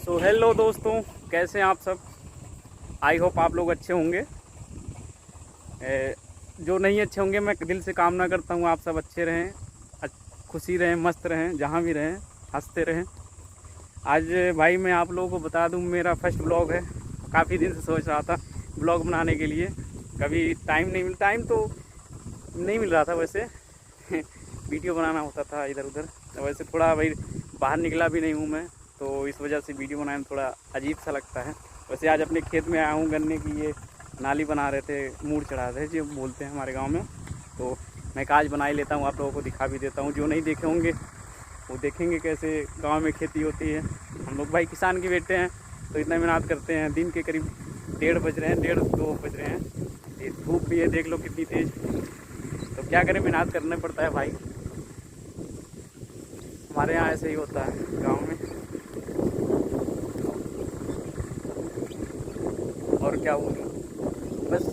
So hello दोस्तों, कैसे हैं आप सब। आई होप आप लोग अच्छे होंगे। जो नहीं अच्छे होंगे, मैं दिल से कामना करता हूँ आप सब अच्छे रहें, खुशी रहें, मस्त रहें, जहाँ भी रहें हंसते रहें। आज भाई मैं आप लोगों को बता दूँ, मेरा फर्स्ट ब्लॉग है। काफ़ी दिन से सोच रहा था ब्लॉग बनाने के लिए, कभी टाइम तो नहीं मिल रहा था वैसे वीडियो बनाना होता था इधर उधर। वैसे थोड़ा भाई बाहर निकला भी नहीं हूँ मैं, तो इस वजह से वीडियो बनाने में थोड़ा अजीब सा लगता है। वैसे आज अपने खेत में आया हूँ, गन्ने की ये नाली बना रहे थे, मूड़ चढ़ा रहे थे जो बोलते हैं हमारे गांव में। तो मैं आज बना ही लेता हूँ, आप लोगों को दिखा भी देता हूँ। जो नहीं देखे होंगे वो देखेंगे कैसे गांव में खेती होती है। हम लोग भाई किसान के बेटे हैं, तो इतना मेहनत करते हैं। दिन के करीब 1:30 बज रहे हैं, 1:30-2 बज रहे हैं। ये धूप भी है, देख लो कितनी तेज़। तो क्या करें, मेहनत करना पड़ता है भाई। हमारे यहाँ ऐसे ही होता है गांव में। और क्या बोलूँ, बस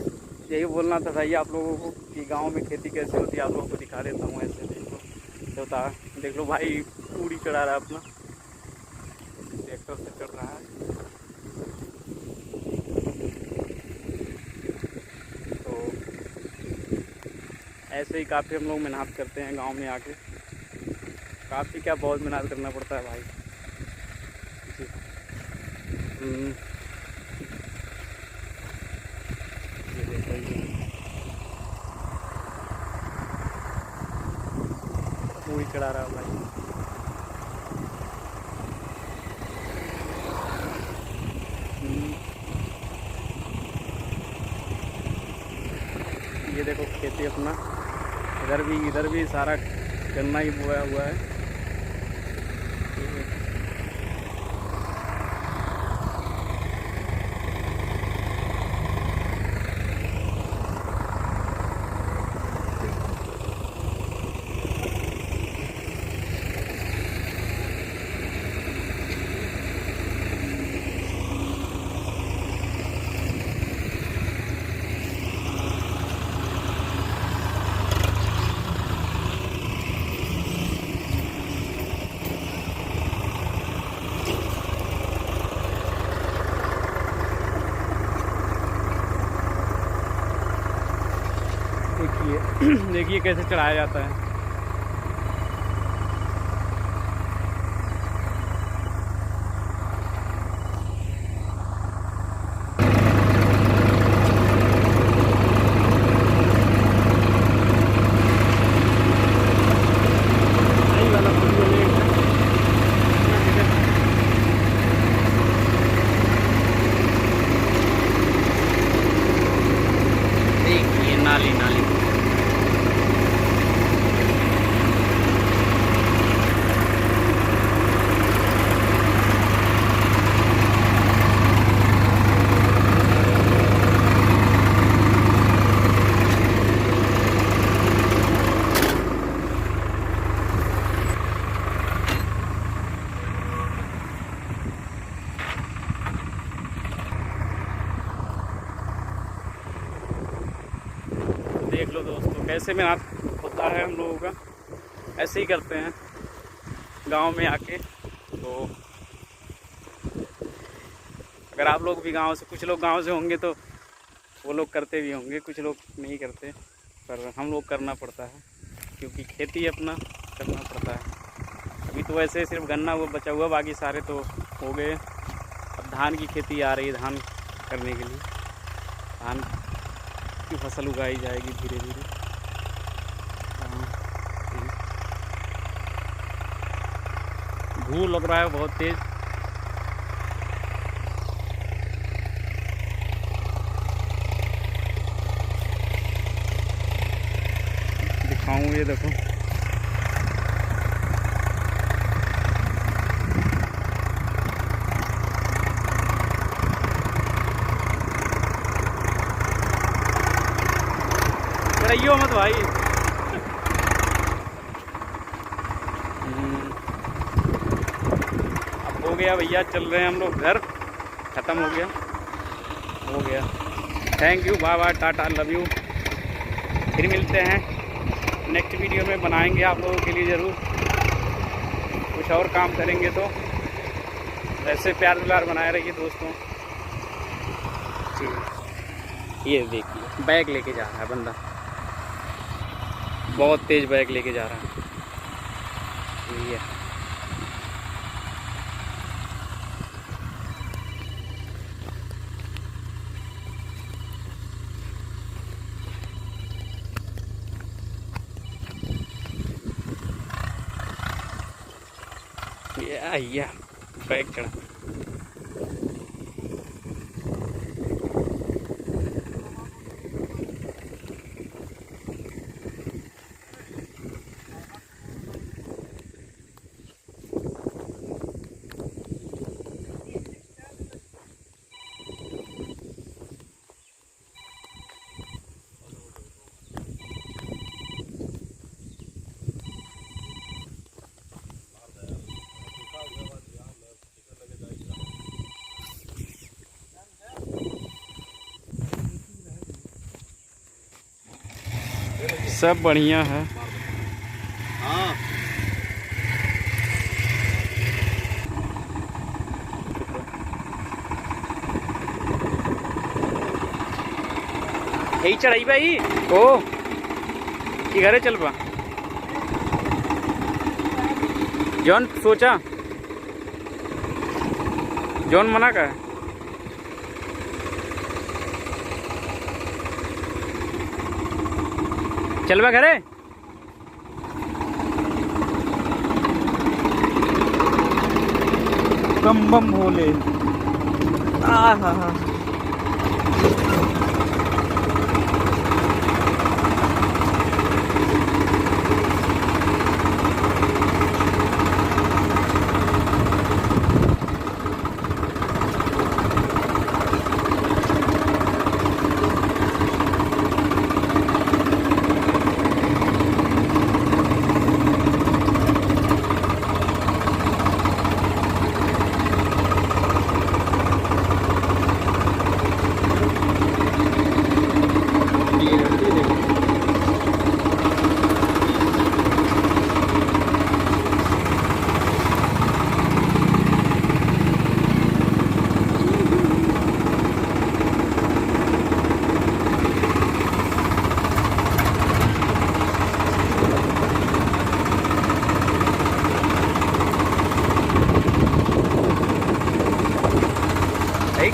यही बोलना था भाई आप लोगों को कि गांव में खेती कैसे होती है, आप लोगों को दिखा देता हूँ। ऐसे होता है, देख लो भाई पूरी चढ़ा रहा है अपना, ट्रैक्टर से चढ़ रहा है। तो ऐसे ही काफ़ी हम लोग मेहनत करते हैं गांव में आके। काफ़ी क्या, बहुत मेहनत करना पड़ता है भाई जी। ये देखो, ये पूरी चढ़ा रहा है भाई। ये देखो खेती अपना, इधर भी सारा गन्ना ही बोया हुआ है। देखिए देखिए कैसे चढ़ाया जाता है। देखिए नाली नाली देख लो दोस्तों, कैसे मेहनत होता है हम लोगों का। ऐसे ही करते हैं गांव में आके। तो अगर आप लोग भी गांव से, कुछ लोग गांव से होंगे तो वो लोग करते भी होंगे, कुछ लोग नहीं करते, पर हम लोग करना पड़ता है क्योंकि खेती अपना करना पड़ता है। अभी तो वैसे सिर्फ गन्ना वो बचा हुआ, बाकी सारे तो हो गए। अब धान की खेती आ रही है, धान करने के लिए धान की फसल उगाई जाएगी धीरे धीरे। धूल लग रहा है बहुत तेज। दिखाऊं, ये देखो रहियो मत भाई। अब हो गया भैया, चल रहे हैं हम लोग घर। ख़त्म हो गया। Thank you, bye bye, tata, love you. फिर मिलते हैं नेक्स्ट वीडियो में, बनाएंगे आप लोगों के लिए ज़रूर। कुछ और काम करेंगे तो ऐसे प्यार दुलार बनाए रहिए दोस्तों। ये देखिए बैग लेके जा रहा है बंदा, बहुत तेज बैग लेके जा रहा है। ये बैग चढ़ा। सब बढ़िया है। हाँ यही चढ़ाई भाई ओ कि घरे चल पा जौन सोचा जौन मना का है। चलवा घरे बम बम भोले। हाँ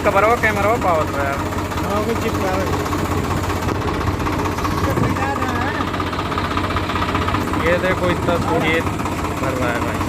कबरवा कैमरा पावत है ये देखो इतना खेत भर रहा है भाई।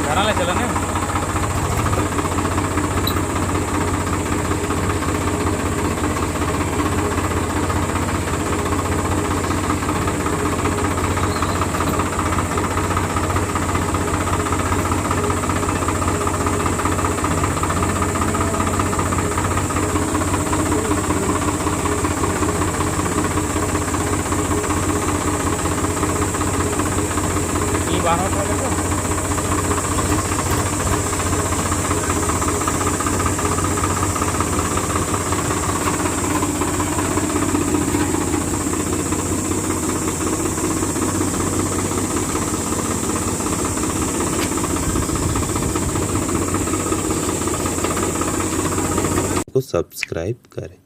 घराला चला ना ये बाहर वाले को को सब्सक्राइब करें।